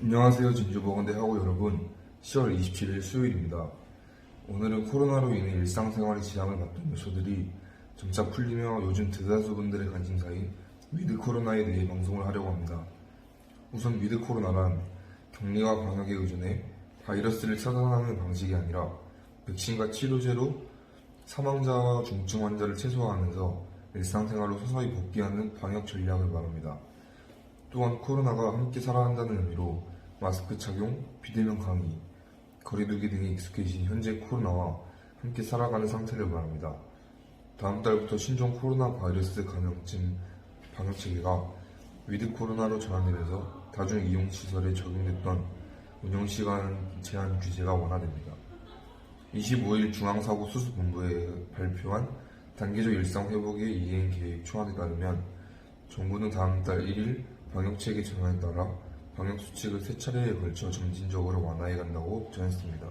안녕하세요. 진주보건대 학우 여러분. 10월 27일 수요일입니다. 오늘은 코로나로 인해 일상생활에 지장을 받던 요소들이 점차 풀리며 요즘 대다수 분들의 관심사인 위드 코로나에 대해 방송을 하려고 합니다. 우선 위드 코로나란 격리와 방역에 의존해 바이러스를 차단하는 방식이 아니라 백신과 치료제로 사망자와 중증 환자를 최소화하면서 일상생활로 서서히 복귀하는 방역 전략을 말합니다. 또한 코로나가 함께 살아야 한다는 의미로 마스크 착용, 비대면 강의, 거리두기 등에 익숙해진 현재 코로나와 함께 살아가는 상태를 말합니다. 다음 달부터 신종 코로나 바이러스 감염증 방역체계가 위드 코로나로 전환되면서 다중 이용시설에 적용됐던 운영시간 제한 규제가 완화됩니다. 25일 중앙사고수습본부에 발표한 단계적 일상회복의 이행 계획 초안에 따르면 정부는 다음 달 1일 방역체계 전환에 따라 방역수칙을 3차례에 걸쳐 점진적으로 완화해 간다고 전했습니다.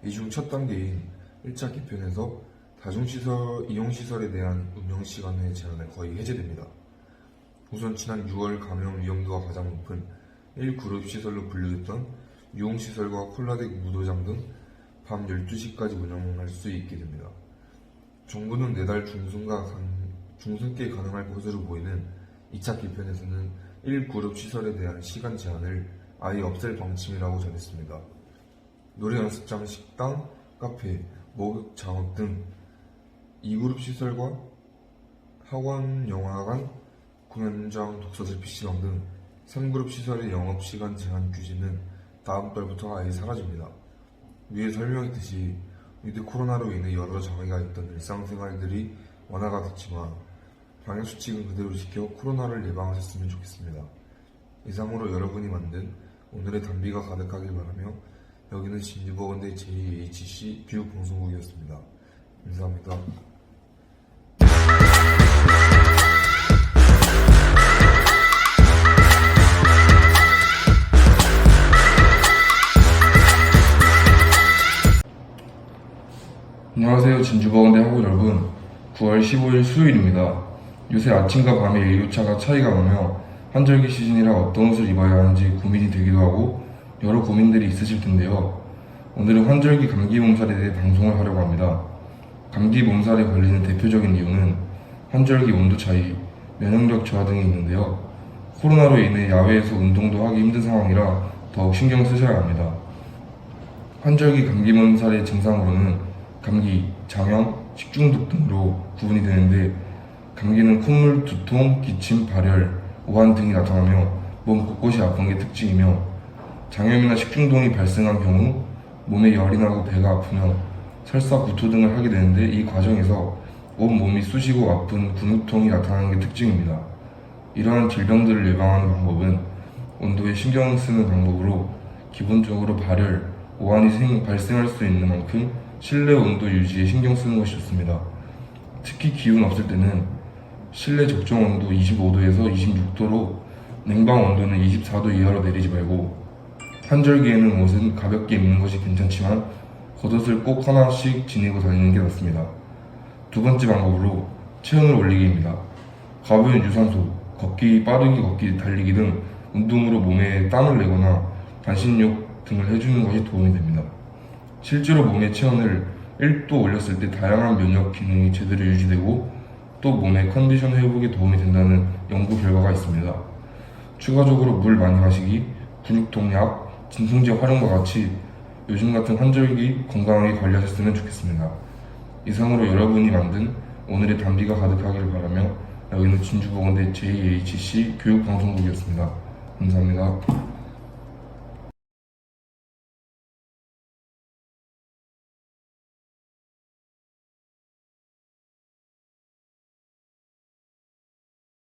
이 중 첫 단계인 1차 개편에서 다중시설, 이용시설에 대한 운영시간의 제한은 거의 해제됩니다. 우선 지난 6월 감염 위험도가 가장 높은 1그룹 시설로 분류됐던 유흥시설과 콜라덱 무도장 등 밤 12시까지 운영할 수 있게 됩니다. 정부는 내달 중순께 가능할 것으로 보이는 2차 개편에서는 1그룹 시설에 대한 시간 제한을 아예 없앨 방침이라고 전했습니다. 노래 연습장, 식당, 카페, 목욕, 작업 등 2그룹 시설과 학원, 영화관, 공연장, 독서실, PC방 등 3그룹 시설의 영업시간 제한 규제는 다음 달부터 아예 사라집니다. 위에 설명했듯이 위드 코로나로 인해 여러 장애가 있던 일상생활들이 완화가 됐지만 방역수칙은 그대로 지켜 코로나를 예방하셨으면 좋겠습니다. 이상으로 여러분이 만든 오늘의 단비가 가득하길 바라며 여기는 진주보건대 JHC 교육방송국이었습니다. 감사합니다. 안녕하세요. 진주보건대 학우 여러분. 9월 15일 수요일입니다. 요새 아침과 밤의 일교차가 차이가 나며 환절기 시즌이라 어떤 옷을 입어야 하는지 고민이 되기도 하고 여러 고민들이 있으실 텐데요. 오늘은 환절기 감기 몸살에 대해 방송을 하려고 합니다. 감기 몸살에 걸리는 대표적인 이유는 환절기 온도 차이, 면역력 저하 등이 있는데요. 코로나로 인해 야외에서 운동도 하기 힘든 상황이라 더욱 신경 쓰셔야 합니다. 환절기 감기 몸살의 증상으로는 감기, 장염, 식중독 등으로 구분이 되는데 감기는 콧물, 두통, 기침, 발열, 오한 등이 나타나며 몸 곳곳이 아픈 게 특징이며 장염이나 식중독이 발생한 경우 몸에 열이 나고 배가 아프며 설사, 구토 등을 하게 되는데 이 과정에서 온몸이 쑤시고 아픈 근육통이 나타나는 게 특징입니다. 이러한 질병들을 예방하는 방법은 온도에 신경 쓰는 방법으로 기본적으로 발열, 오한이 발생할 수 있는 만큼 실내 온도 유지에 신경 쓰는 것이 좋습니다. 특히 기운 없을 때는 실내 적정 온도 25도에서 26도로 냉방 온도는 24도 이하로 내리지 말고 환절기에는 옷은 가볍게 입는 것이 괜찮지만 겉옷을 꼭 하나씩 지니고 다니는 게 낫습니다. 두 번째 방법으로 체온을 올리기입니다. 가벼운 유산소, 걷기, 빠르게 걷기, 달리기 등 운동으로 몸에 땀을 내거나 반신욕 등을 해주는 것이 도움이 됩니다. 실제로 몸의 체온을 1도 올렸을 때 다양한 면역 기능이 제대로 유지되고 또 몸의 컨디션 회복에 도움이 된다는 연구 결과가 있습니다. 추가적으로 물 많이 마시기, 근육통 약, 진통제 활용과 같이 요즘 같은 환절기 건강하게 관리하셨으면 좋겠습니다. 이상으로 여러분이 만든 오늘의 단비가 가득하기를 바라며 여기는 진주보건대 JHC 교육방송국이었습니다. 감사합니다.